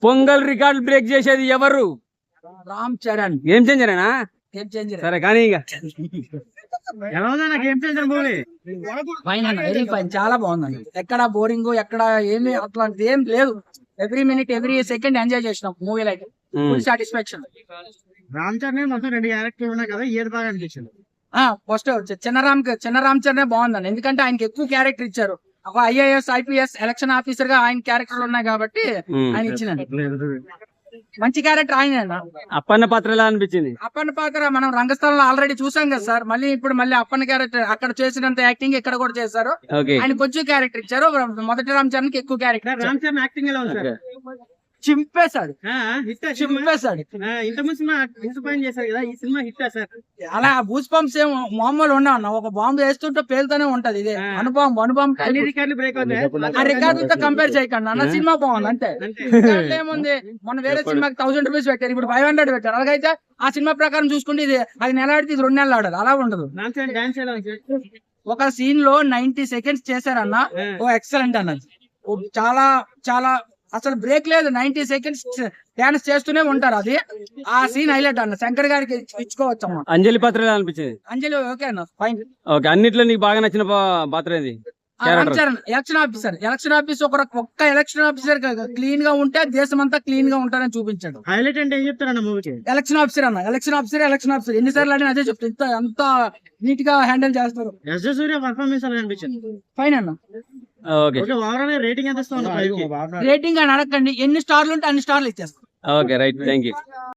Pongal record break చేసేది ఎవరు? రామ్ చరణ్. ఏం చేంజరేనా? ఏం చేంజర్? సరే కానీ ఇక ఫైన్ అన్న, వెరీ ఫైన్, చాలా బాగుందండి. ఎక్కడ బోరింగ్, ఎక్కడ ఏమి అట్లాంటిది ఏం లేదు. Every minute every second enjoy చేసినాం మూవీలో అయితే. Full satisfaction. రామ్ చరణ్ మొత్తం 2 క్యారెక్టర్లు ఉన్నాయి కదా, ఏది బాగా అనిపించింది? ఫస్ట్ చిన్న రామ్ చరణ్ బాగుందండి. ఎందుకంటే ఆయనకి ఎక్కువ క్యారెక్టర్ ఇచ్చారు. ఒక IAS IPS ఎలక్షన్ ఆఫీసర్ గా ఆయన క్యారెక్టర్లు ఉన్నాయి కాబట్టి ఆయన ఇచ్చినండి. మంచి క్యారెక్టర్ ఆయన. అప్పన్న పాత్ర ఎలా అనిపించింది? అప్పన్న పాత్ర మనం రంగస్థలంలో ఆల్రెడీ చూసాం కదా సార్. మళ్ళీ అప్పన్న క్యారెక్టర్ అక్కడ చేసినంత యాక్టింగ్ ఇక్కడ కూడా చేశారు. ఆయన కొంచెం క్యారెక్టర్ ఇచ్చారు. మొదటి రామ్ చరణ్ కి ఎక్కువ క్యారెక్టర్. రామ్ చరణ్ యాక్టింగ్ ఎలా ఉంది సార్? చింపేశాడు. ఇంతకుముందు సినిమా డిసప్పాయింట్ చేశారు కదా, ఈ సినిమా హిట్ సార్? అలా బూస్ పంప్స్ ఏం మామూలు ఉండవు. ఒక బాంబు వేస్తుంటే పేలుతూనే ఉంటది. ఇదే అనుభవం అన్ని రికార్డులు బ్రేక్ అవుతాయి. ఆ రికార్డులతో కంపేర్ చేయకండి అన్న. సినిమా బాగుంది అంతే. ఏముంది, మన వేరే సినిమాకి 1000 రూపీస్ పెట్టారు, ఇప్పుడు 500 పెట్టారు. అలాగైతే ఆ సినిమా ప్రకారం చూసుకుంటే ఇది అది నెల ఆడితే ఇది 2 నెలలు ఆడాలి. అలా ఉండదు. డాన్స్ ఎలా ఉంది? ఒక సీన్ లో 90 సెకండ్స్ చేశారన్న. ఓ ఎక్సలెంట్ అన్నది. చాలా చాలా అసలు బ్రేక్ లేదు. 90 సెకండ్స్ డాన్స్ చేస్తూనే ఉంటారు. అది ఆ సీన్ హైలైట్ అన్న. శంకర్ గారికి ఇచ్చుకోవచ్చు అమ్మా. అంజలి పాత్ర ఎలా అనిపించింది? అంజలి ఓకే అన్న, ఫైన్. ఓకే, అన్నిట్లో నీకు బాగా నచ్చిన పాత్ర ఏది? ఎలక్షన్ ఆఫీసర్ ఒక్క ఎలక్షన్ ఆఫీసర్ క్లీన్ గా ఉంటే దేశం అంతా క్లీన్ గా ఉంటారని చూపించాడు. హైలైట్ అంటే ఏం చెప్తారన్న మూవీకి? ఎలక్షన్ ఆఫీసర్ ఎన్నిసార్లు అని అదే చెప్తా. అంత నీట్ గా హ్యాండిల్ చేస్తారు. ఎస్ జే సూర్య పర్ఫార్మెన్స్ ఎలా అనిపించింది? ఫైన్ అన్న. ఓవరాల్ రేటింగ్ ఎంత ఇస్తాను? రేటింగ్ అని అడగండి, ఎన్ని స్టార్లు ఉంటే అన్ని స్టార్లు ఇచ్చేస్తాం. Okay, right, thank you.